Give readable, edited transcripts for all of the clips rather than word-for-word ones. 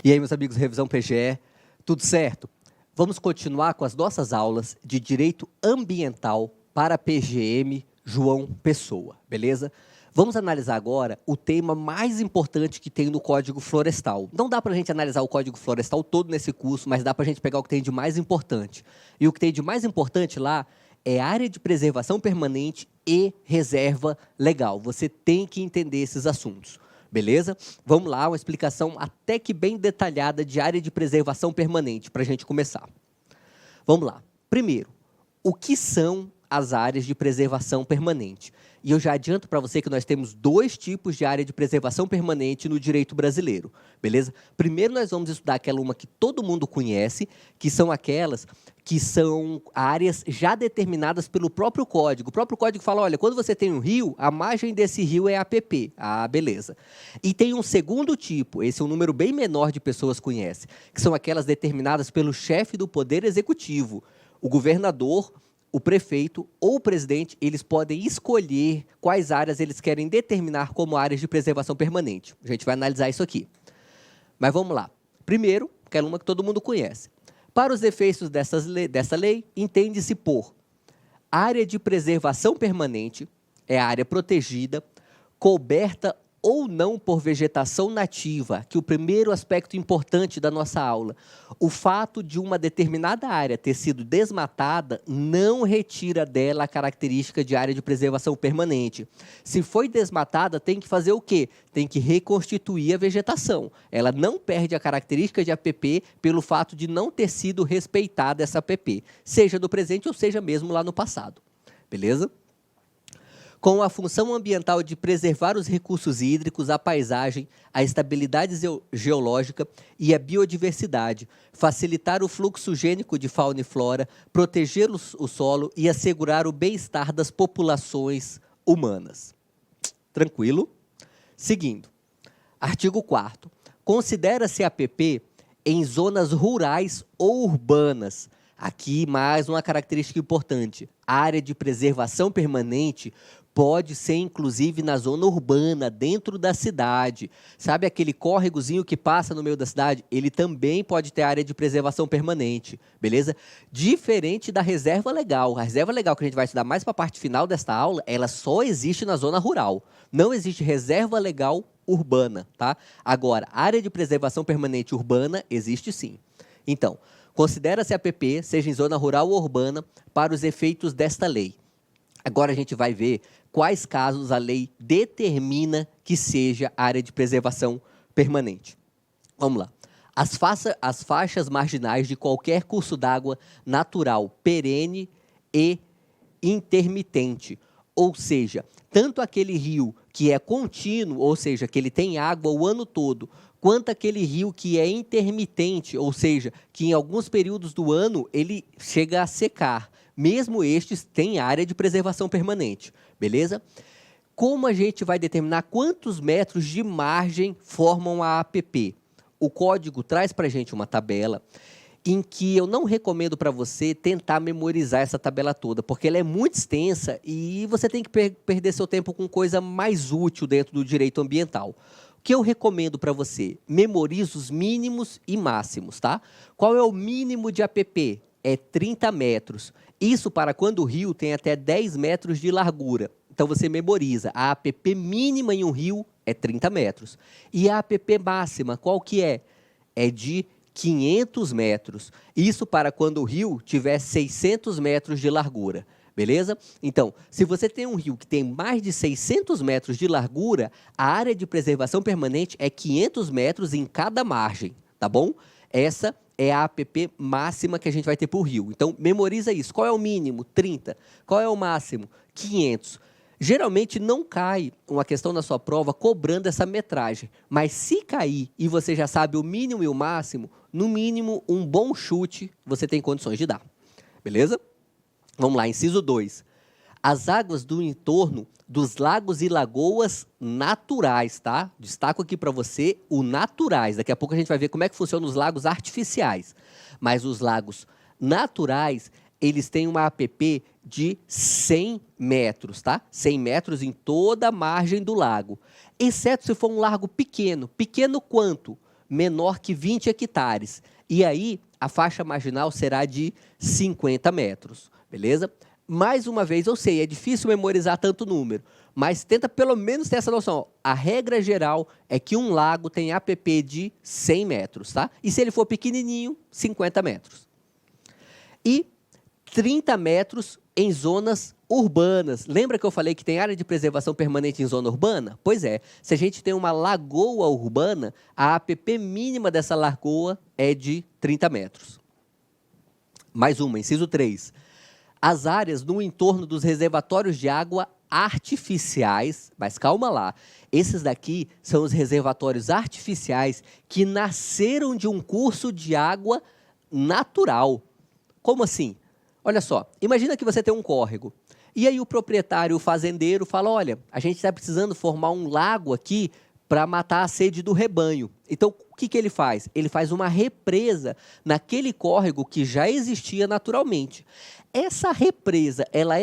E aí, meus amigos, Revisão PGE, tudo certo? Vamos continuar com as nossas aulas de Direito Ambiental para PGM João Pessoa, beleza? Vamos analisar agora o tema mais importante que tem no Código Florestal. Não dá para a gente analisar o Código Florestal todo nesse curso, mas dá para a gente pegar o que tem de mais importante. E o que tem de mais importante lá é área de preservação permanente e reserva legal. Você tem que entender esses assuntos. Beleza? Vamos lá, uma explicação até que bem detalhada de área de preservação permanente, para a gente começar. Vamos lá. Primeiro, o que são as áreas de preservação permanente? E eu já adianto para você que nós temos dois tipos de área de preservação permanente no direito brasileiro, beleza? Primeiro nós vamos estudar aquela uma que todo mundo conhece, que são aquelas que são áreas já determinadas pelo próprio código. O próprio código fala, olha, quando você tem um rio, a margem desse rio é APP. Ah, beleza. E tem um segundo tipo, esse é um número bem menor de pessoas conhecem, que são aquelas determinadas pelo chefe do Poder Executivo, o governador, o prefeito ou o presidente, eles podem escolher quais áreas eles querem determinar como áreas de preservação permanente. A gente vai analisar isso aqui. Mas vamos lá. Primeiro, aquela uma que todo mundo conhece. Para os efeitos dessa lei, entende-se por área de preservação permanente, é a área protegida, coberta ou não por vegetação nativa, que é o primeiro aspecto importante da nossa aula. O fato de uma determinada área ter sido desmatada não retira dela a característica de área de preservação permanente. Se foi desmatada, tem que fazer o quê? Tem que reconstituir a vegetação. Ela não perde a característica de APP pelo fato de não ter sido respeitada essa APP, seja no presente ou seja mesmo lá no passado. Beleza? Com a função ambiental de preservar os recursos hídricos, a paisagem, a estabilidade geológica e a biodiversidade, facilitar o fluxo gênico de fauna e flora, proteger o solo e assegurar o bem-estar das populações humanas. Tranquilo? Seguindo, artigo 4º. Considera-se APP em zonas rurais ou urbanas. Aqui, mais uma característica importante. A área de preservação permanente pode ser, inclusive, na zona urbana, dentro da cidade. Sabe aquele córregozinho que passa no meio da cidade? Ele também pode ter área de preservação permanente, beleza? Diferente da reserva legal. A reserva legal que a gente vai estudar mais para a parte final desta aula, ela só existe na zona rural. Não existe reserva legal urbana, tá? Agora, área de preservação permanente urbana existe sim. Então, considera-se APP, seja em zona rural ou urbana, para os efeitos desta lei. Agora a gente vai ver quais casos a lei determina que seja área de preservação permanente. Vamos lá. As faixas marginais de qualquer curso d'água natural, perene e intermitente. Ou seja, tanto aquele rio que é contínuo, ou seja, que ele tem água o ano todo, quanto aquele rio que é intermitente, ou seja, que em alguns períodos do ano ele chega a secar. Mesmo estes têm área de preservação permanente, beleza? Como a gente vai determinar quantos metros de margem formam a APP? O código traz para a gente uma tabela em que eu não recomendo para você tentar memorizar essa tabela toda, porque ela é muito extensa e você tem que perder seu tempo com coisa mais útil dentro do direito ambiental. O que eu recomendo para você? Memorize os mínimos e máximos, tá? Qual é o mínimo de APP? É 30 metros. Isso para quando o rio tem até 10 metros de largura. Então, você memoriza. A APP mínima em um rio é 30 metros. E a APP máxima, qual que é? É de 500 metros. Isso para quando o rio tiver 600 metros de largura. Beleza? Então, se você tem um rio que tem mais de 600 metros de largura, a área de preservação permanente é 500 metros em cada margem. Tá bom? Essa é a APP máxima que a gente vai ter para o rio. Então, memoriza isso. Qual é o mínimo? 30. Qual é o máximo? 500. Geralmente não cai uma questão na sua prova cobrando essa metragem, mas se cair e você já sabe o mínimo e o máximo, no mínimo um bom chute você tem condições de dar. Beleza? Vamos lá, inciso 2. As águas do entorno dos lagos e lagoas naturais, tá? Destaco aqui para você o naturais. Daqui a pouco a gente vai ver como é que funcionam os lagos artificiais. Mas os lagos naturais, eles têm uma APP de 100 metros, tá? 100 metros em toda a margem do lago. Exceto se for um lago pequeno. Pequeno quanto? menor que 20 hectares. E aí, a faixa marginal será de 50 metros, beleza? Mais uma vez, eu sei, é difícil memorizar tanto número, mas tenta pelo menos ter essa noção. A regra geral é que um lago tem APP de 100 metros, tá? E se ele for pequenininho, 50 metros. E 30 metros em zonas urbanas. Lembra que eu falei que tem área de preservação permanente em zona urbana? Pois é, se a gente tem uma lagoa urbana, a APP mínima dessa lagoa é de 30 metros. Mais uma, inciso 3. As áreas no entorno dos reservatórios de água artificiais, mas calma lá, esses daqui são os reservatórios artificiais que nasceram de um curso de água natural. Como assim? Olha só, imagina que você tem um córrego, e aí o proprietário, o fazendeiro, fala, olha, a gente está precisando formar um lago aqui para matar a sede do rebanho. Então, o que ele faz? Ele faz uma represa naquele córrego que já existia naturalmente. Essa represa, ela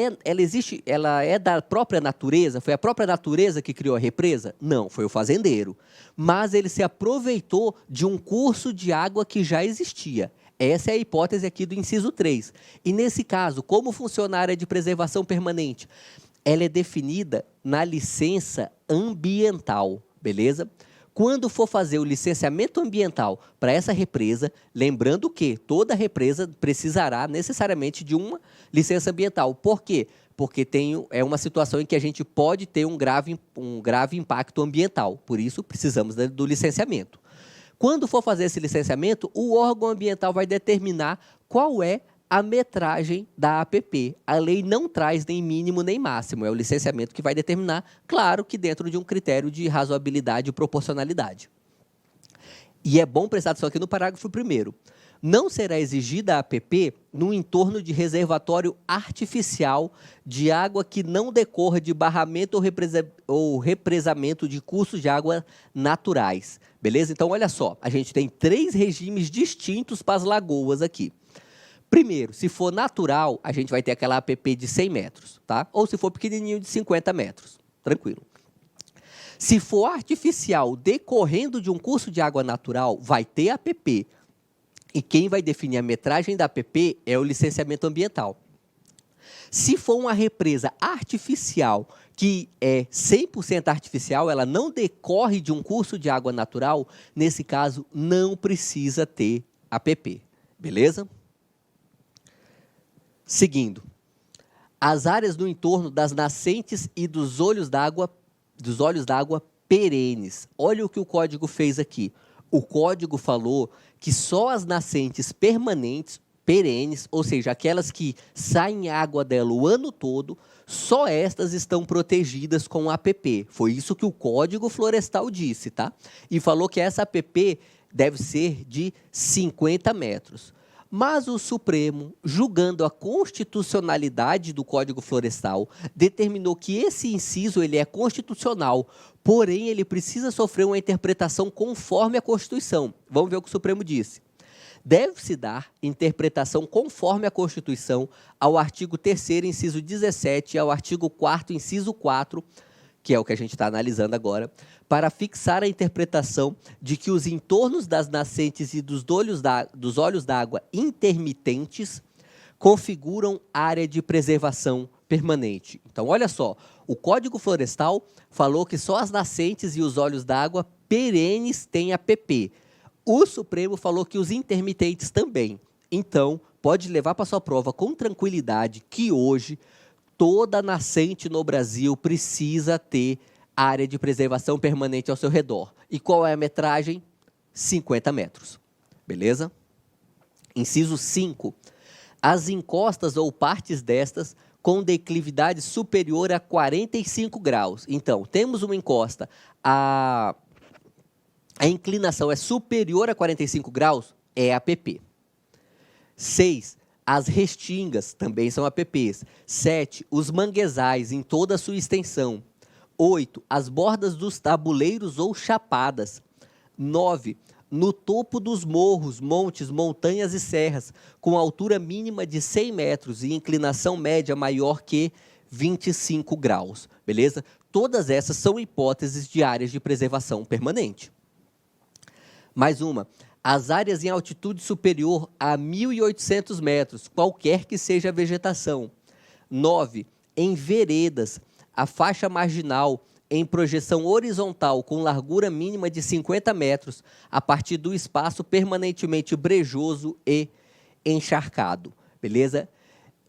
é da própria natureza? Foi a própria natureza que criou a represa? Não, foi o fazendeiro. Mas ele se aproveitou de um curso de água que já existia. Essa é a hipótese aqui do inciso 3. E nesse caso, como funciona a área de preservação permanente? Ela é definida na licença ambiental, beleza? Quando for fazer o licenciamento ambiental para essa represa, lembrando que toda represa precisará necessariamente de uma licença ambiental. Por quê? Porque é uma situação em que a gente pode ter um grave impacto ambiental. Por isso, precisamos do licenciamento. Quando for fazer esse licenciamento, o órgão ambiental vai determinar qual é a metragem da APP. A lei não traz nem mínimo nem máximo, é o licenciamento que vai determinar, claro que dentro de um critério de razoabilidade e proporcionalidade. E é bom prestar atenção aqui no parágrafo 1º. Não será exigida a APP no entorno de reservatório artificial de água que não decorra de barramento ou represamento de cursos de água naturais. Beleza? Então, olha só, a gente tem 3 regimes distintos para as lagoas aqui. Primeiro, se for natural, a gente vai ter aquela APP de 100 metros, tá? Ou se for pequenininho, de 50 metros. Tranquilo. Se for artificial, decorrendo de um curso de água natural, vai ter APP. E quem vai definir a metragem da APP é o licenciamento ambiental. Se for uma represa artificial, que é 100% artificial, ela não decorre de um curso de água natural, nesse caso, não precisa ter APP. Beleza? Seguindo. As áreas no entorno das nascentes e dos olhos d'água perenes. Olha o que o código fez aqui. O código falou que só as nascentes perenes, ou seja, aquelas que saem água dela o ano todo, só estas estão protegidas com APP. Foi isso que o Código Florestal disse, tá? E falou que essa APP deve ser de 50 metros. Mas o Supremo, julgando a constitucionalidade do Código Florestal, determinou que esse inciso ele é constitucional, porém ele precisa sofrer uma interpretação conforme a Constituição. Vamos ver o que o Supremo disse. Deve-se dar interpretação conforme a Constituição ao artigo 3º, inciso 17, e ao artigo 4º, inciso 4, que é o que a gente está analisando agora, para fixar a interpretação de que os entornos das nascentes e dos olhos d'água intermitentes configuram área de preservação permanente. Então, olha só, o Código Florestal falou que só as nascentes e os olhos d'água perenes têm APP. O Supremo falou que os intermitentes também. Então, pode levar para sua prova com tranquilidade que hoje toda nascente no Brasil precisa ter área de preservação permanente ao seu redor. E qual é a metragem? 50 metros. Beleza? Inciso 5. As encostas ou partes destas com declividade superior a 45 graus. Então, temos uma encosta, a inclinação é superior a 45 graus, é APP. 6. As restingas também são APPs. 7. Os manguezais em toda a sua extensão. 8. As bordas dos tabuleiros ou chapadas. 9. No topo dos morros, montes, montanhas e serras, com altura mínima de 100 metros e inclinação média maior que 25 graus. Beleza? Todas essas são hipóteses de áreas de preservação permanente. Mais uma. As áreas em altitude superior a 1.800 metros, qualquer que seja a vegetação. 9. Em veredas, a faixa marginal em projeção horizontal com largura mínima de 50 metros, a partir do espaço permanentemente brejoso e encharcado. Beleza?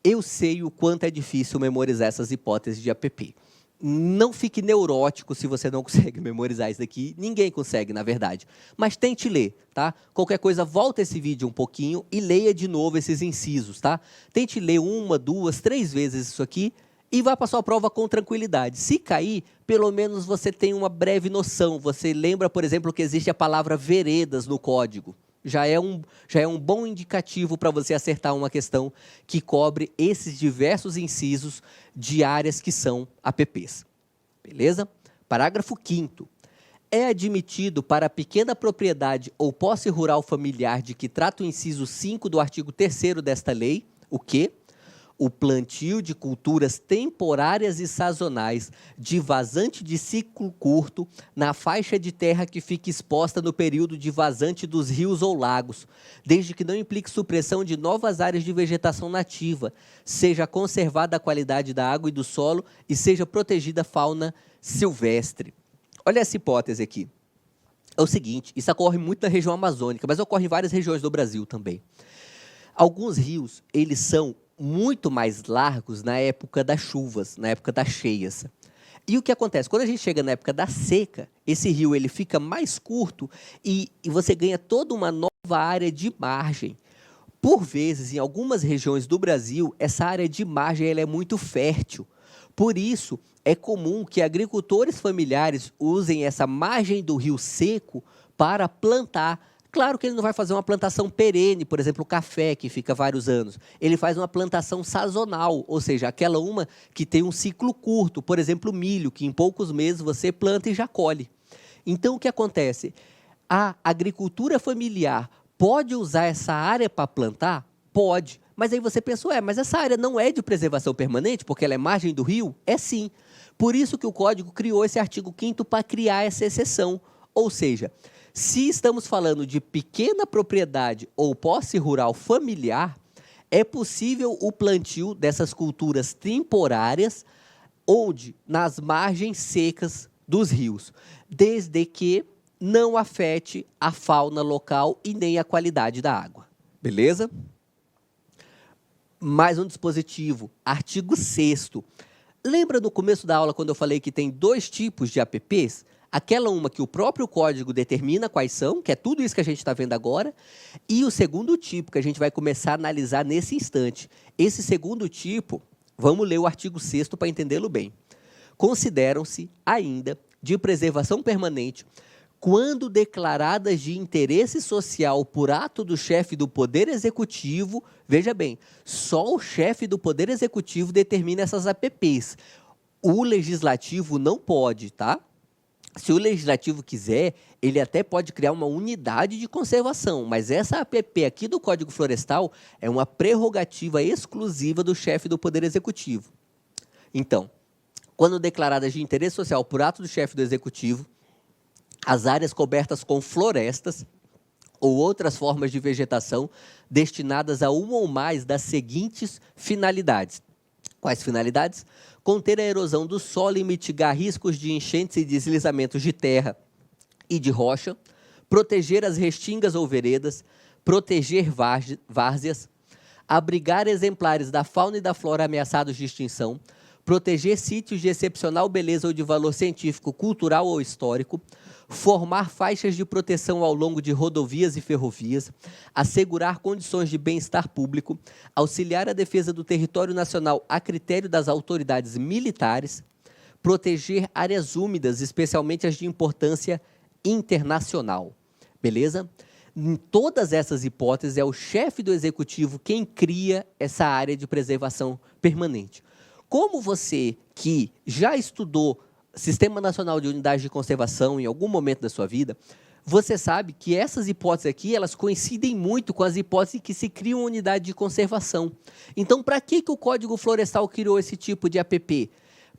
Eu sei o quanto é difícil memorizar essas hipóteses de APP. Não fique neurótico se você não consegue memorizar isso daqui. Ninguém consegue, na verdade. Mas tente ler, tá? Qualquer coisa, volta esse vídeo um pouquinho e leia de novo esses incisos, tá? Tente ler 1, 2, 3 vezes isso aqui e vá para a sua prova com tranquilidade. Se cair, pelo menos você tem uma breve noção. Você lembra, por exemplo, que existe a palavra veredas no código. Já é um bom indicativo para você acertar uma questão que cobre esses diversos incisos de áreas que são APPs. Beleza? Parágrafo 5º. É admitido para a pequena propriedade ou posse rural familiar de que trata o inciso 5 do artigo 3º desta lei, o quê? O plantio de culturas temporárias e sazonais de vazante de ciclo curto na faixa de terra que fica exposta no período de vazante dos rios ou lagos, desde que não implique supressão de novas áreas de vegetação nativa, seja conservada a qualidade da água e do solo e seja protegida a fauna silvestre. Olha essa hipótese aqui. É o seguinte, isso ocorre muito na região amazônica, mas ocorre em várias regiões do Brasil também. Alguns rios, eles são muito mais largos na época das chuvas, na época das cheias. E o que acontece? Quando a gente chega na época da seca, esse rio ele fica mais curto e você ganha toda uma nova área de margem. Por vezes, em algumas regiões do Brasil, essa área de margem ela é muito fértil. Por isso, é comum que agricultores familiares usem essa margem do rio seco para plantar. Claro que ele não vai fazer uma plantação perene, por exemplo, o café, que fica vários anos. Ele faz uma plantação sazonal, ou seja, aquela uma que tem um ciclo curto, por exemplo, o milho, que em poucos meses você planta e já colhe. Então, o que acontece? A agricultura familiar pode usar essa área para plantar? Pode. Mas aí você pensou, mas essa área não é de preservação permanente, porque ela é margem do rio? É sim. Por isso que o Código criou esse artigo 5º para criar essa exceção. Ou seja, se estamos falando de pequena propriedade ou posse rural familiar, é possível o plantio dessas culturas temporárias onde nas margens secas dos rios, desde que não afete a fauna local e nem a qualidade da água. Beleza? Mais um dispositivo, artigo 6º. Lembra no começo da aula quando eu falei que tem 2 tipos de APPs? Aquela uma que o próprio código determina quais são, que é tudo isso que a gente está vendo agora, e o segundo tipo, que a gente vai começar a analisar nesse instante. Esse segundo tipo, vamos ler o artigo 6º para entendê-lo bem. Consideram-se ainda de preservação permanente quando declaradas de interesse social por ato do chefe do Poder Executivo, veja bem, só o chefe do Poder Executivo determina essas APPs. O Legislativo não pode, tá? Se o Legislativo quiser, ele até pode criar uma unidade de conservação, mas essa APP aqui do Código Florestal é uma prerrogativa exclusiva do chefe do Poder Executivo. Então, quando declaradas de interesse social por ato do chefe do Executivo, as áreas cobertas com florestas ou outras formas de vegetação destinadas a uma ou mais das seguintes finalidades. Quais finalidades? Conter a erosão do solo e mitigar riscos de enchentes e deslizamentos de terra e de rocha, proteger as restingas ou veredas, proteger várzeas, abrigar exemplares da fauna e da flora ameaçados de extinção, proteger sítios de excepcional beleza ou de valor científico, cultural ou histórico, formar faixas de proteção ao longo de rodovias e ferrovias, assegurar condições de bem-estar público, auxiliar a defesa do território nacional a critério das autoridades militares, proteger áreas úmidas, especialmente as de importância internacional. Beleza? Em todas essas hipóteses, é o chefe do executivo quem cria essa área de preservação permanente. Como você que já estudou Sistema Nacional de Unidades de Conservação em algum momento da sua vida, você sabe que essas hipóteses aqui, elas coincidem muito com as hipóteses que se cria uma unidade de conservação. Então, para que o Código Florestal criou esse tipo de APP?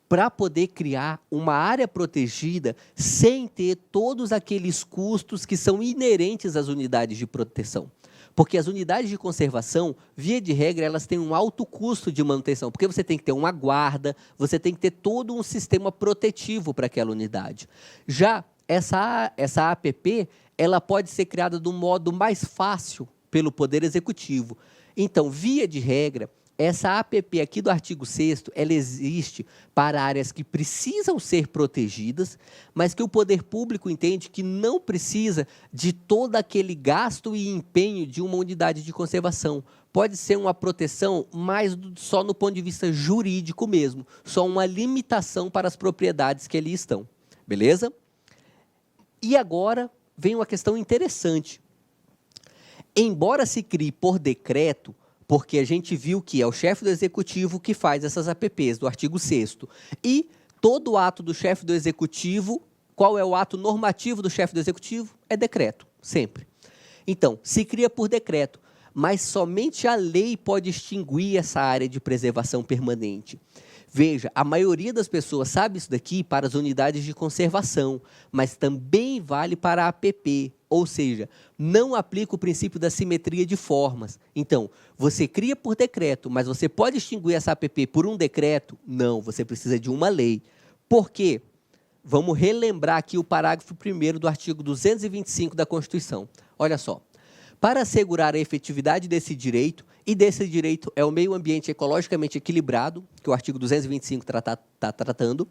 para poder criar uma área protegida sem ter todos aqueles custos que são inerentes às unidades de proteção. Porque as unidades de conservação, via de regra, elas têm um alto custo de manutenção, porque você tem que ter uma guarda, você tem que ter todo um sistema protetivo para aquela unidade. Já essa APP, ela pode ser criada de um modo mais fácil pelo Poder Executivo. Então, via de regra, essa APP aqui do artigo 6º, ela existe para áreas que precisam ser protegidas, mas que o poder público entende que não precisa de todo aquele gasto e empenho de uma unidade de conservação. Pode ser uma proteção mais só no ponto de vista jurídico mesmo, só uma limitação para as propriedades que ali estão. Beleza? E agora vem uma questão interessante. Embora se crie por decreto, porque a gente viu que é o chefe do executivo que faz essas APPs, do artigo 6º. E todo ato do chefe do executivo, qual é o ato normativo do chefe do executivo? É decreto, sempre. Então, se cria por decreto, mas somente a lei pode extinguir essa área de preservação permanente. Veja, a maioria das pessoas sabe isso daqui para as unidades de conservação, mas também vale para a APP, ou seja, não aplica o princípio da simetria de formas. Então, você cria por decreto, mas você pode extinguir essa APP por um decreto? Não, você precisa de uma lei. Por quê? Vamos relembrar aqui o parágrafo 1º do artigo 225 da Constituição. Olha só. Para assegurar a efetividade desse direito, e desse direito é o meio ambiente ecologicamente equilibrado, que o artigo 225 está tratando,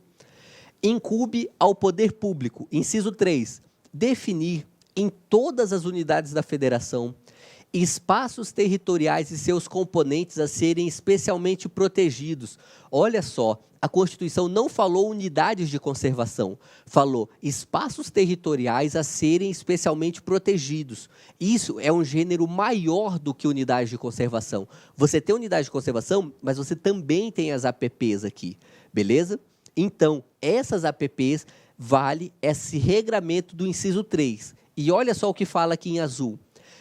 incumbe ao poder público, inciso 3, definir em todas as unidades da federação espaços territoriais e seus componentes a serem especialmente protegidos. Olha só, a Constituição não falou unidades de conservação, falou espaços territoriais a serem especialmente protegidos. Isso é um gênero maior do que unidades de conservação. Você tem unidade de conservação, mas você também tem as APPs aqui, beleza? Então, essas APPs vale esse regramento do inciso 3. E olha só o que fala aqui em azul.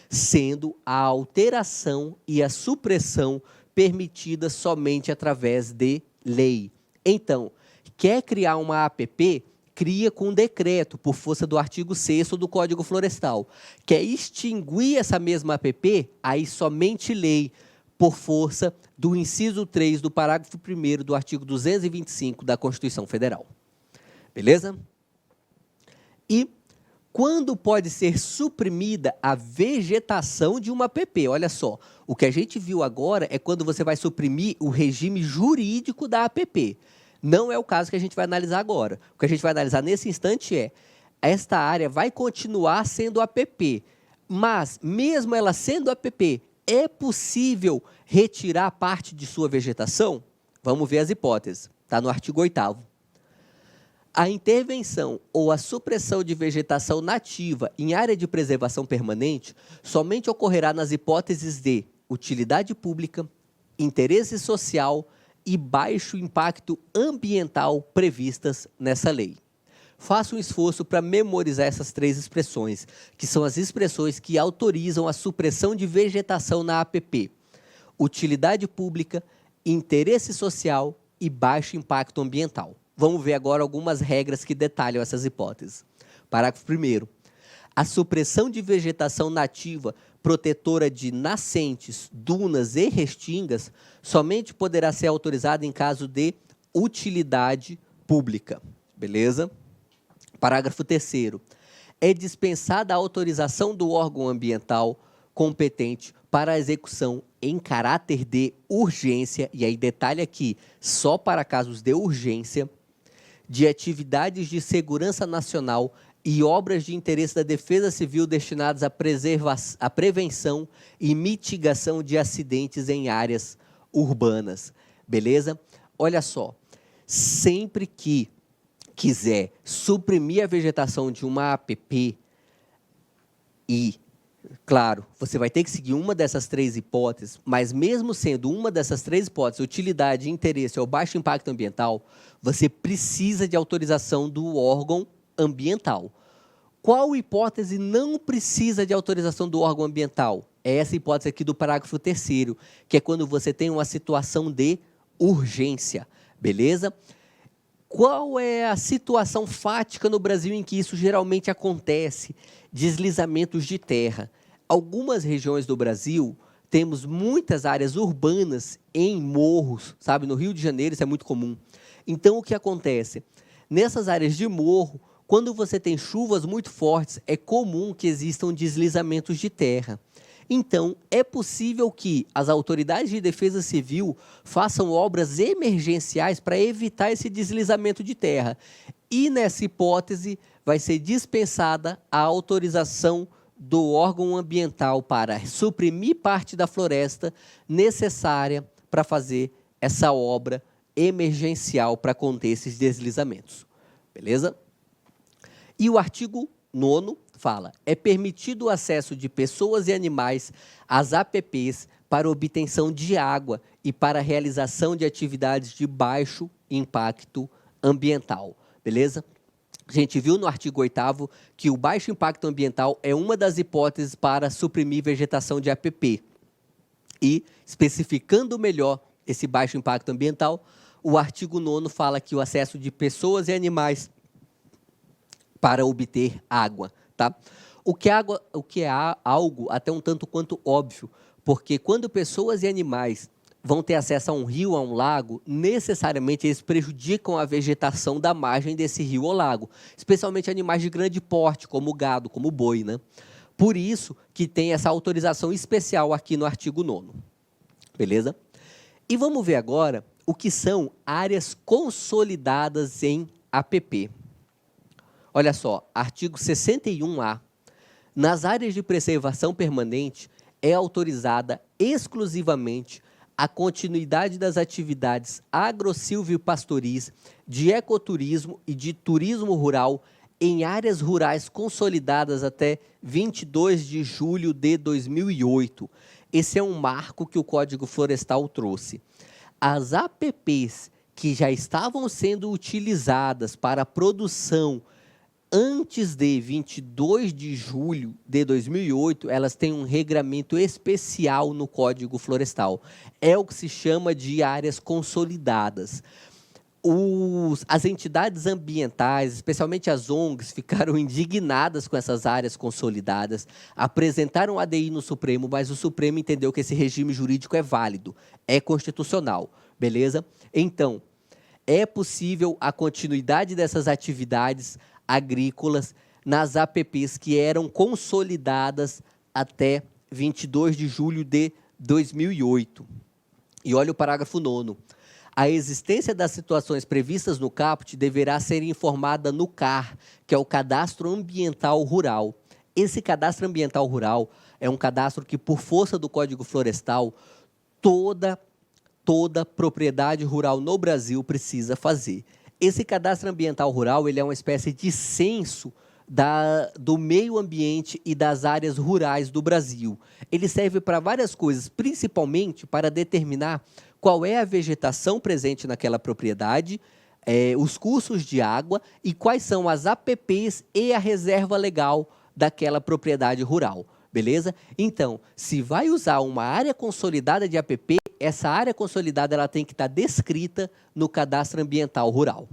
Sendo a alteração e a supressão permitidas somente através de lei. Então, quer criar uma APP? Cria com decreto, por força do artigo 6º do Código Florestal. Quer extinguir essa mesma APP? Aí somente lei, por força do inciso 3 do parágrafo 1º do artigo 225 da Constituição Federal. Beleza? E quando pode ser suprimida a vegetação de uma APP? Olha só, o que a gente viu agora é quando você vai suprimir o regime jurídico da APP. Não é o caso que a gente vai analisar agora. O que a gente vai analisar nesse instante é, esta área vai continuar sendo APP, mas mesmo ela sendo APP, é possível retirar parte de sua vegetação? Vamos ver as hipóteses. Está no artigo 8º. A intervenção ou a supressão de vegetação nativa em área de preservação permanente somente ocorrerá nas hipóteses de utilidade pública, interesse social e baixo impacto ambiental previstas nessa lei. Faça um esforço para memorizar essas três expressões, que são as expressões que autorizam a supressão de vegetação na APP. Utilidade pública, interesse social e baixo impacto ambiental. Vamos ver agora algumas regras que detalham essas hipóteses. Parágrafo 1º. A supressão de vegetação nativa protetora de nascentes, dunas e restingas somente poderá ser autorizada em caso de utilidade pública. Beleza? Parágrafo 3º. É dispensada a autorização do órgão ambiental competente para a execução em caráter de urgência, e aí detalhe aqui, só para casos de urgência, de atividades de segurança nacional e obras de interesse da Defesa Civil destinadas à prevenção e mitigação de acidentes em áreas urbanas. Beleza? Olha só, sempre que quiser suprimir a vegetação de uma APP e, claro, você vai ter que seguir uma dessas três hipóteses, mas mesmo sendo uma dessas três hipóteses, utilidade, interesse ou baixo impacto ambiental, você precisa de autorização do órgão ambiental. Qual hipótese não precisa de autorização do órgão ambiental? É essa hipótese aqui do parágrafo 3º, que é quando você tem uma situação de urgência, beleza? Qual é a situação fática no Brasil em que isso geralmente acontece? Deslizamentos de terra. Algumas regiões do Brasil temos muitas áreas urbanas em morros, sabe? No Rio de Janeiro isso é muito comum. Então, o que acontece? Nessas áreas de morro, quando você tem chuvas muito fortes, é comum que existam deslizamentos de terra. Então, é possível que as autoridades de defesa civil façam obras emergenciais para evitar esse deslizamento de terra. E, nessa hipótese, vai ser dispensada a autorização do órgão ambiental para suprimir parte da floresta necessária para fazer essa obra emergencial para conter esses deslizamentos. Beleza? E o artigo 9º fala: é permitido o acesso de pessoas e animais às APPs para obtenção de água e para realização de atividades de baixo impacto ambiental. Beleza? A gente viu no artigo 8º que o baixo impacto ambiental é uma das hipóteses para suprimir vegetação de APP. E, especificando melhor esse baixo impacto ambiental, o artigo 9º fala que o acesso de pessoas e animais para obter água. Tá? O que é algo até um tanto quanto óbvio, porque quando pessoas e animais vão ter acesso a um rio, a um lago, necessariamente eles prejudicam a vegetação da margem desse rio ou lago, especialmente animais de grande porte, como o gado, como o boi, né? Por isso que tem essa autorização especial aqui no artigo 9º. Beleza? E vamos ver agora o que são áreas consolidadas em APP. Olha só, artigo 61A. Nas áreas de preservação permanente, é autorizada exclusivamente a continuidade das atividades agro-silvopastoris, de ecoturismo e de turismo rural em áreas rurais consolidadas até 22 de julho de 2008. Esse é um marco que o Código Florestal trouxe. As APPs que já estavam sendo utilizadas para a produção antes de 22 de julho de 2008, elas têm um regramento especial no Código Florestal. É o que se chama de áreas consolidadas. As entidades ambientais, especialmente as ONGs, ficaram indignadas com essas áreas consolidadas, apresentaram ADI no Supremo, mas o Supremo entendeu que esse regime jurídico é válido, é constitucional, beleza? Então, é possível a continuidade dessas atividades agrícolas nas APPs que eram consolidadas até 22 de julho de 2008. E olha o parágrafo 9º. A existência das situações previstas no caput deverá ser informada no CAR, que é o Cadastro Ambiental Rural. Esse Cadastro Ambiental Rural é um cadastro que, por força do Código Florestal, toda propriedade rural no Brasil precisa fazer. Esse cadastro ambiental rural ele é uma espécie de censo do meio ambiente e das áreas rurais do Brasil. Ele serve para várias coisas, principalmente para determinar qual é a vegetação presente naquela propriedade, os cursos de água e quais são as APPs e a reserva legal daquela propriedade rural. Beleza? Então, se vai usar uma área consolidada de APP, essa área consolidada ela tem que estar descrita no Cadastro Ambiental Rural.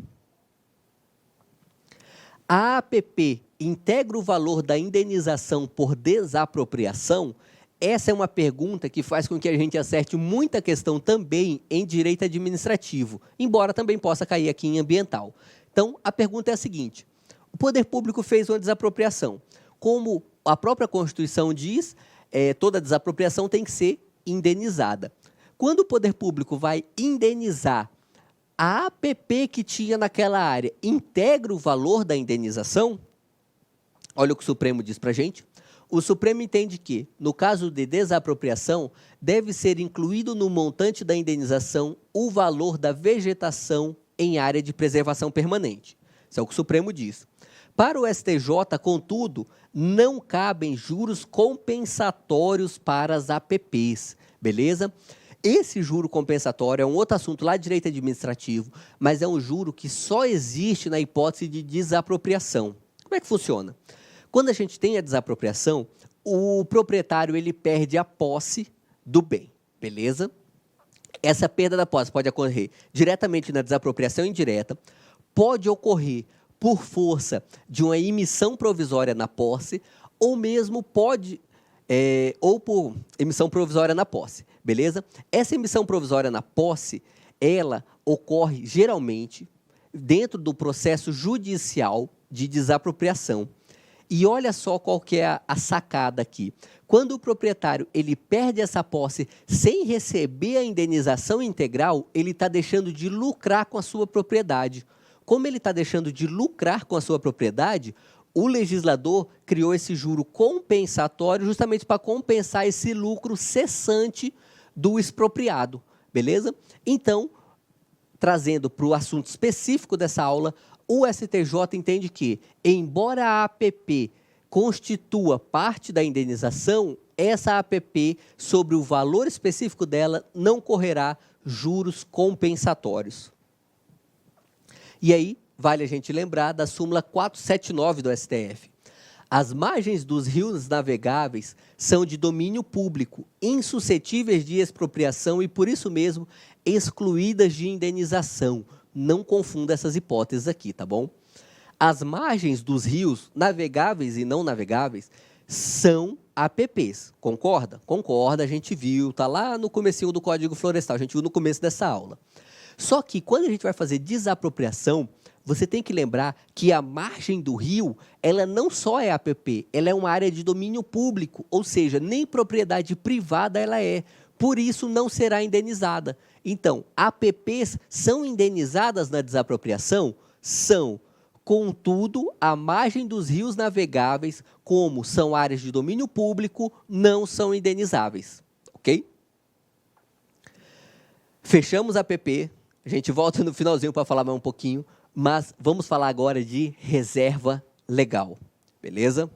A APP integra o valor da indenização por desapropriação? Essa é uma pergunta que faz com que a gente acerte muita questão também em direito administrativo, embora também possa cair aqui em ambiental. Então, a pergunta é a seguinte: o poder público fez uma desapropriação. Como a própria Constituição diz, toda desapropriação tem que ser indenizada. Quando o poder público vai indenizar, a APP que tinha naquela área integra o valor da indenização? Olha o que o Supremo diz para a gente. O Supremo entende que, no caso de desapropriação, deve ser incluído no montante da indenização o valor da vegetação em área de preservação permanente. Isso é o que o Supremo diz. Para o STJ, contudo, não cabem juros compensatórios para as APPs, beleza? Esse juro compensatório é um outro assunto lá de direito administrativo, mas é um juro que só existe na hipótese de desapropriação. Como é que funciona? Quando a gente tem a desapropriação, o proprietário ele perde a posse do bem, beleza? Essa perda da posse pode ocorrer diretamente na desapropriação indireta, pode ocorrer por força de uma emissão provisória na posse, ou mesmo ou por emissão provisória na posse, beleza? Essa emissão provisória na posse, ela ocorre geralmente dentro do processo judicial de desapropriação. E olha só qual que é a sacada aqui. Quando o proprietário ele perde essa posse sem receber a indenização integral, ele está deixando de lucrar com a sua propriedade. Como ele está deixando de lucrar com a sua propriedade, o legislador criou esse juro compensatório justamente para compensar esse lucro cessante do expropriado, beleza? Então, trazendo para o assunto específico dessa aula, o STJ entende que, embora a APP constitua parte da indenização, essa APP, sobre o valor específico dela, não correrá juros compensatórios. E aí, vale a gente lembrar da súmula 479 do STF. As margens dos rios navegáveis são de domínio público, insuscetíveis de expropriação e, por isso mesmo, excluídas de indenização. Não confunda essas hipóteses aqui, tá bom? As margens dos rios navegáveis e não navegáveis são APPs. Concorda? Concorda, a gente viu, tá lá no comecinho do Código Florestal, a gente viu no começo dessa aula. Só que quando a gente vai fazer desapropriação, você tem que lembrar que a margem do rio, ela não só é APP, ela é uma área de domínio público, ou seja, nem propriedade privada ela é, por isso não será indenizada. Então, APPs são indenizadas na desapropriação? São. Contudo, a margem dos rios navegáveis, como são áreas de domínio público, não são indenizáveis, ok? Fechamos a APP, a gente volta no finalzinho para falar mais um pouquinho, mas vamos falar agora de reserva legal, beleza?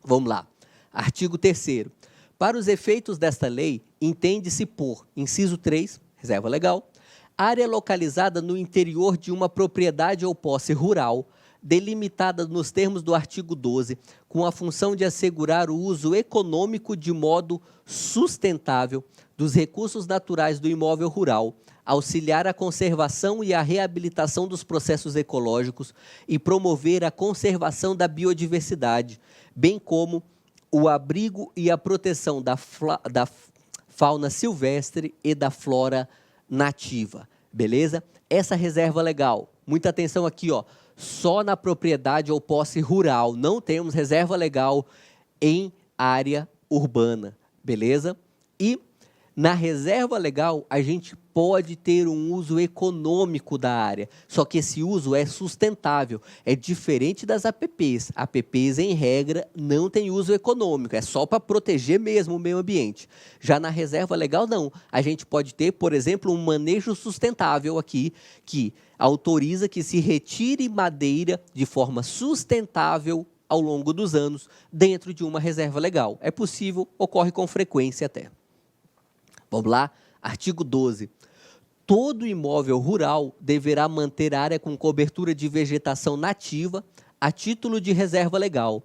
Vamos lá. Artigo 3º. Para os efeitos desta lei, entende-se por, inciso 3, reserva legal, área localizada no interior de uma propriedade ou posse rural, delimitada nos termos do artigo 12, com a função de assegurar o uso econômico de modo sustentável dos recursos naturais do imóvel rural, auxiliar a conservação e a reabilitação dos processos ecológicos e promover a conservação da biodiversidade, bem como o abrigo e a proteção da fauna silvestre e da flora nativa, beleza? Essa reserva legal, muita atenção aqui, ó, só na propriedade ou posse rural, não temos reserva legal em área urbana, beleza? E na reserva legal, a gente pode ter um uso econômico da área, só que esse uso é sustentável, é diferente das APPs. APPs, em regra, não tem uso econômico, é só para proteger mesmo o meio ambiente. Já na reserva legal, não. A gente pode ter, por exemplo, um manejo sustentável aqui, que autoriza que se retire madeira de forma sustentável ao longo dos anos dentro de uma reserva legal. É possível, ocorre com frequência até. Vamos lá? Artigo 12. Todo imóvel rural deverá manter área com cobertura de vegetação nativa a título de reserva legal,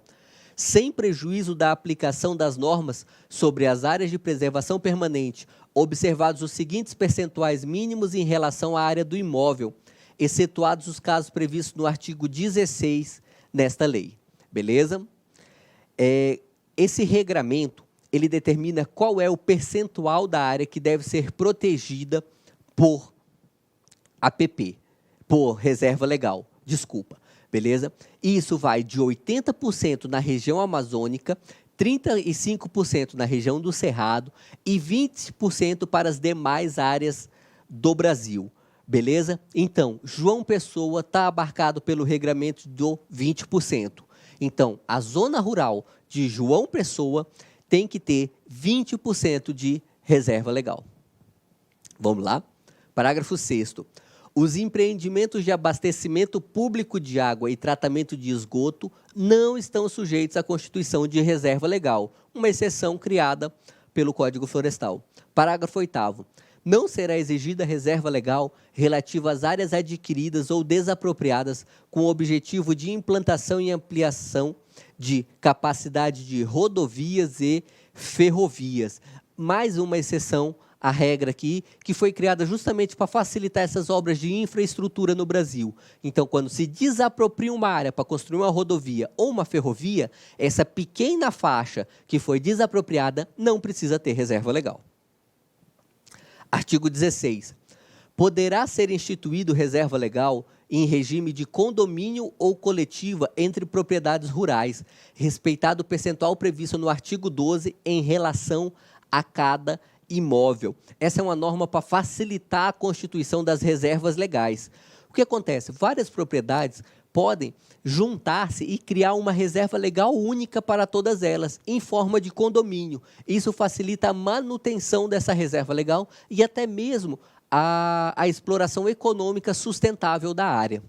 sem prejuízo da aplicação das normas sobre as áreas de preservação permanente, observados os seguintes percentuais mínimos em relação à área do imóvel, excetuados os casos previstos no artigo 16 nesta lei. Beleza? Esse regramento, ele determina qual é o percentual da área que deve ser protegida por APP, por reserva legal, desculpa, beleza? Isso vai de 80% na região amazônica, 35% na região do Cerrado e 20% para as demais áreas do Brasil, beleza? Então, João Pessoa está abarcado pelo regramento do 20%. Então, a zona rural de João Pessoa tem que ter 20% de reserva legal. Vamos lá? Parágrafo 6º. Os empreendimentos de abastecimento público de água e tratamento de esgoto não estão sujeitos à constituição de reserva legal, uma exceção criada pelo Código Florestal. Parágrafo 8º. Não será exigida reserva legal relativa às áreas adquiridas ou desapropriadas com o objetivo de implantação e ampliação de capacidade de rodovias e ferrovias. Mais uma exceção a regra aqui, que foi criada justamente para facilitar essas obras de infraestrutura no Brasil. Então, quando se desapropria uma área para construir uma rodovia ou uma ferrovia, essa pequena faixa que foi desapropriada não precisa ter reserva legal. Artigo 16. Poderá ser instituído reserva legal em regime de condomínio ou coletiva entre propriedades rurais, respeitado o percentual previsto no artigo 12 em relação a cada imóvel. Essa é uma norma para facilitar a constituição das reservas legais. O que acontece? Várias propriedades podem juntar-se e criar uma reserva legal única para todas elas, em forma de condomínio. Isso facilita a manutenção dessa reserva legal e até mesmo a exploração econômica sustentável da área.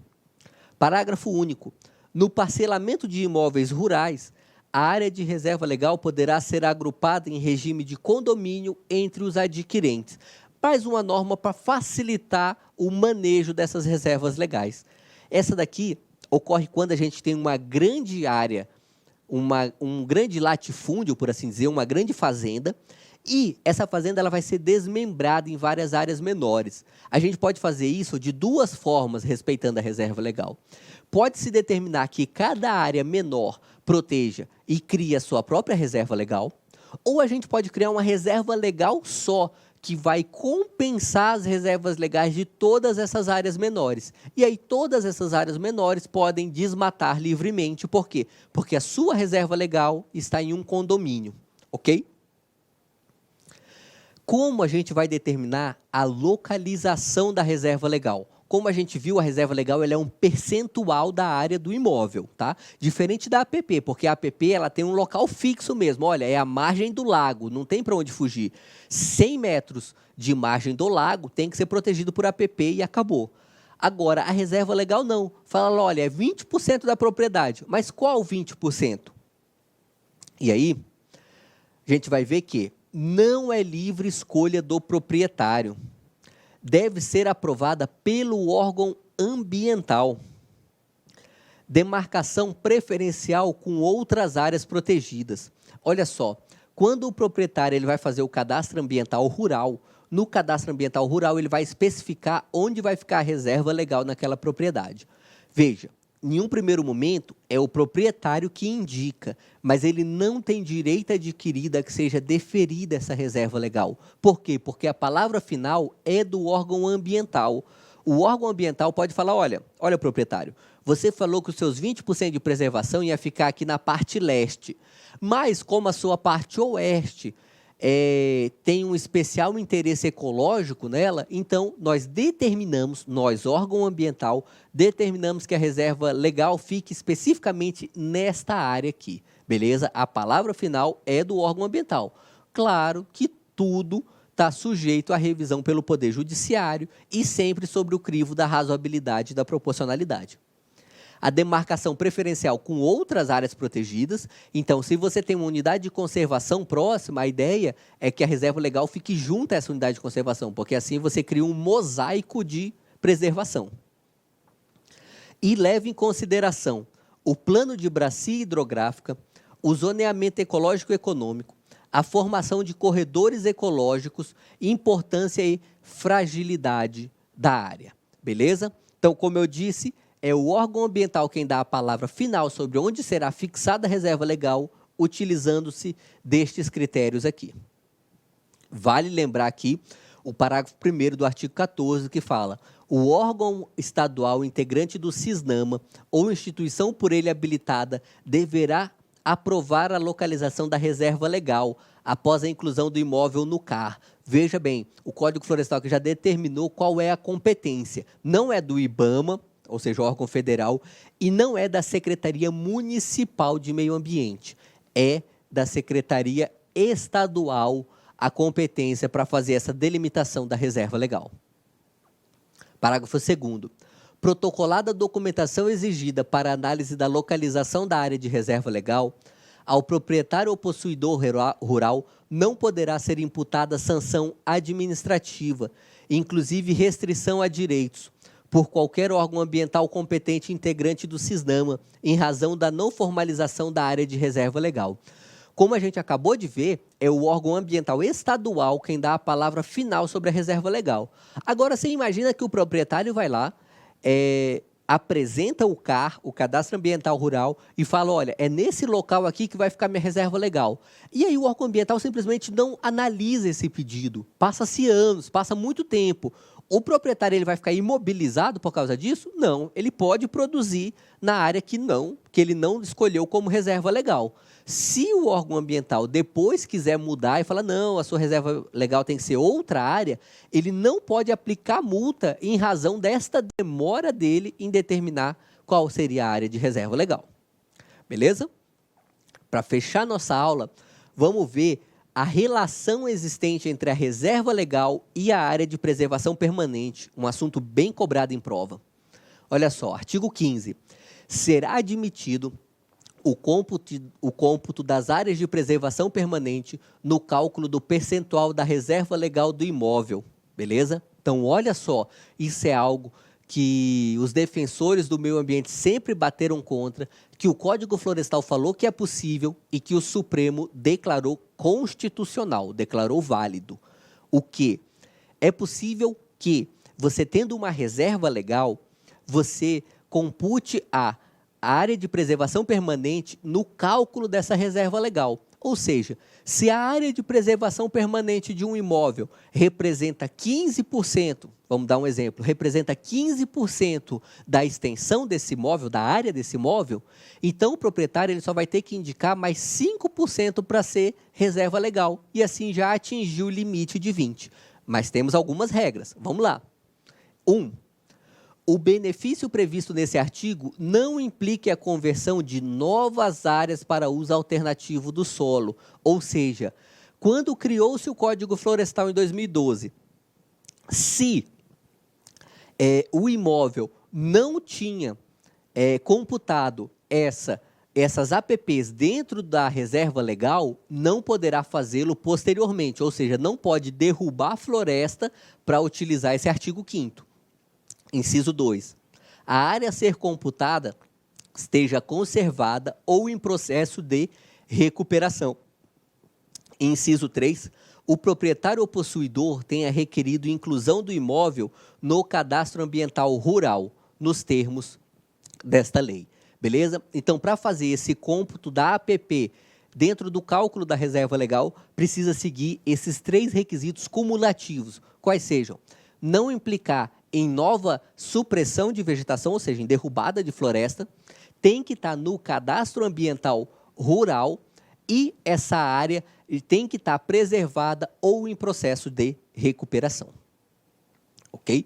Parágrafo único. No parcelamento de imóveis rurais, a área de reserva legal poderá ser agrupada em regime de condomínio entre os adquirentes. Mais uma norma para facilitar o manejo dessas reservas legais. Essa daqui ocorre quando a gente tem uma grande área, um grande latifúndio, por assim dizer, uma grande fazenda, e essa fazenda ela vai ser desmembrada em várias áreas menores. A gente pode fazer isso de duas formas, respeitando a reserva legal. Pode-se determinar que cada área menor proteja e crie a sua própria reserva legal, ou a gente pode criar uma reserva legal só, que vai compensar as reservas legais de todas essas áreas menores. E aí todas essas áreas menores podem desmatar livremente. Por quê? Porque a sua reserva legal está em um condomínio, ok? Como a gente vai determinar a localização da reserva legal? Como a gente viu, a reserva legal ela é um percentual da área do imóvel, tá? Diferente da APP, porque a APP ela tem um local fixo mesmo. Olha, é a margem do lago, não tem para onde fugir. 100 metros de margem do lago tem que ser protegido por APP e acabou. Agora, a reserva legal não. Fala, olha, é 20% da propriedade. Mas qual 20%? E aí, a gente vai ver que não é livre escolha do proprietário. Deve ser aprovada pelo órgão ambiental. Demarcação preferencial com outras áreas protegidas. Olha só, quando o proprietário ele vai fazer o cadastro ambiental rural, no cadastro ambiental rural ele vai especificar onde vai ficar a reserva legal naquela propriedade. Veja, em um primeiro momento é o proprietário que indica, mas ele não tem direito adquirido a que seja deferida essa reserva legal. Por quê? Porque a palavra final é do órgão ambiental. O órgão ambiental pode falar, olha proprietário, você falou que os seus 20% de preservação ia ficar aqui na parte leste, mas como a sua parte oeste tem um especial interesse ecológico nela, então nós, órgão ambiental, determinamos que a reserva legal fique especificamente nesta área aqui, beleza? A palavra final é do órgão ambiental. Claro que tudo está sujeito à revisão pelo Poder Judiciário e sempre sobre o crivo da razoabilidade e da proporcionalidade. A demarcação preferencial com outras áreas protegidas. Então, se você tem uma unidade de conservação próxima, a ideia é que a reserva legal fique junto a essa unidade de conservação, porque assim você cria um mosaico de preservação. E leve em consideração o plano de bacia hidrográfica, o zoneamento ecológico e econômico, a formação de corredores ecológicos, importância e fragilidade da área. Beleza? Então, como eu disse, é o órgão ambiental quem dá a palavra final sobre onde será fixada a reserva legal, utilizando-se destes critérios aqui. Vale lembrar aqui o parágrafo 1º do artigo 14, que fala: o órgão estadual integrante do CISNAMA ou instituição por ele habilitada deverá aprovar a localização da reserva legal após a inclusão do imóvel no CAR. Veja bem, o Código Florestal que já determinou qual é a competência. Não é do IBAMA, ou seja, o órgão federal, e não é da Secretaria Municipal de Meio Ambiente. É da Secretaria Estadual a competência para fazer essa delimitação da reserva legal. Parágrafo 2º. Protocolada a documentação exigida para análise da localização da área de reserva legal, ao proprietário ou possuidor rural não poderá ser imputada sanção administrativa, inclusive restrição a direitos, por qualquer órgão ambiental competente integrante do CISNAMA, em razão da não formalização da área de reserva legal. Como a gente acabou de ver, é o órgão ambiental estadual quem dá a palavra final sobre a reserva legal. Agora, você imagina que o proprietário vai lá, apresenta o CAR, o Cadastro Ambiental Rural, e fala, olha, é nesse local aqui que vai ficar minha reserva legal. E aí o órgão ambiental simplesmente não analisa esse pedido. Passa-se anos, passa muito tempo. O proprietário ele vai ficar imobilizado por causa disso? Não, ele pode produzir na área que ele não escolheu como reserva legal. Se o órgão ambiental depois quiser mudar e falar, não, a sua reserva legal tem que ser outra área, ele não pode aplicar multa em razão desta demora dele em determinar qual seria a área de reserva legal. Beleza? Para fechar nossa aula, vamos ver a relação existente entre a reserva legal e a área de preservação permanente, um assunto bem cobrado em prova. Olha só, artigo 15. Será admitido o cômputo das áreas de preservação permanente no cálculo do percentual da reserva legal do imóvel, beleza? Então, olha só, isso é algo que os defensores do meio ambiente sempre bateram contra, que o Código Florestal falou que é possível e que o Supremo declarou constitucional, declarou válido. O que? É possível que você tendo uma reserva legal, você compute a área de preservação permanente no cálculo dessa reserva legal. Ou seja, se a área de preservação permanente de um imóvel representa 15%, vamos dar um exemplo, representa 15% da extensão desse imóvel, da área desse imóvel, então o proprietário ele só vai ter que indicar mais 5% para ser reserva legal, e assim já atingiu o limite de 20%. Mas temos algumas regras, vamos lá. 1. O benefício previsto nesse artigo não implica a conversão de novas áreas para uso alternativo do solo. Ou seja, quando criou-se o Código Florestal em 2012, se o imóvel não tinha computado essas APPs dentro da reserva legal, não poderá fazê-lo posteriormente. Ou seja, não pode derrubar a floresta para utilizar esse artigo 5º. Inciso 2. A área a ser computada esteja conservada ou em processo de recuperação. Inciso 3. O proprietário ou possuidor tenha requerido inclusão do imóvel no Cadastro Ambiental Rural, nos termos desta lei. Beleza? Então, para fazer esse cômputo da APP dentro do cálculo da reserva legal, precisa seguir esses 3 requisitos cumulativos. Quais sejam? Não implicar em nova supressão de vegetação, ou seja, em derrubada de floresta, tem que estar no Cadastro Ambiental Rural e essa área tem que estar preservada ou em processo de recuperação. Ok?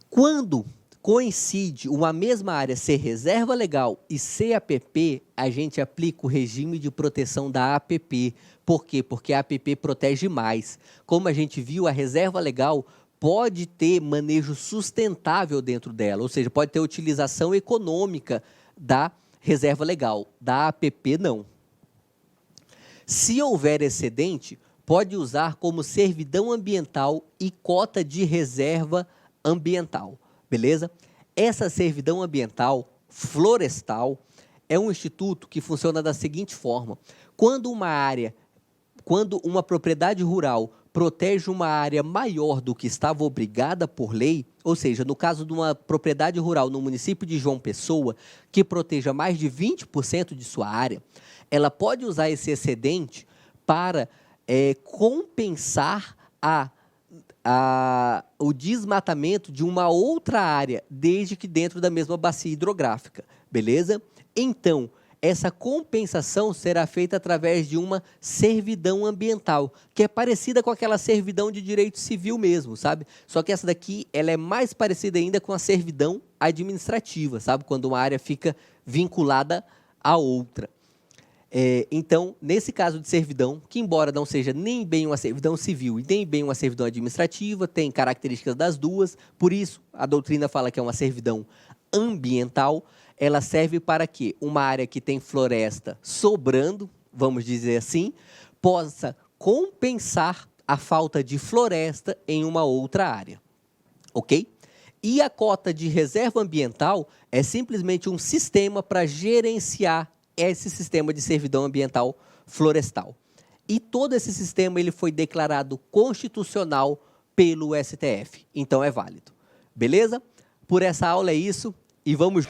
Quando coincide uma mesma área ser reserva legal e ser APP, a gente aplica o regime de proteção da APP. Por quê? Porque a APP protege mais. Como a gente viu, a reserva legal pode ter manejo sustentável dentro dela, ou seja, pode ter utilização econômica da reserva legal, da APP não. Se houver excedente, pode usar como servidão ambiental e cota de reserva ambiental, beleza? Essa servidão ambiental florestal é um instituto que funciona da seguinte forma: quando uma propriedade rural protege uma área maior do que estava obrigada por lei, ou seja, no caso de uma propriedade rural no município de João Pessoa, que proteja mais de 20% de sua área, ela pode usar esse excedente para compensar o desmatamento de uma outra área, desde que dentro da mesma bacia hidrográfica, beleza? Então, essa compensação será feita através de uma servidão ambiental, que é parecida com aquela servidão de direito civil mesmo, sabe? Só que essa daqui, ela é mais parecida ainda com a servidão administrativa, sabe? Quando uma área fica vinculada à outra. Então, nesse caso de servidão, que embora não seja nem bem uma servidão civil e nem bem uma servidão administrativa, tem características das duas, por isso a doutrina fala que é uma servidão ambiental. Ela serve para que uma área que tem floresta sobrando, vamos dizer assim, possa compensar a falta de floresta em uma outra área, ok? E a cota de reserva ambiental é simplesmente um sistema para gerenciar esse sistema de servidão ambiental florestal. E todo esse sistema ele foi declarado constitucional pelo STF, então é válido. Beleza? Por essa aula é isso e vamos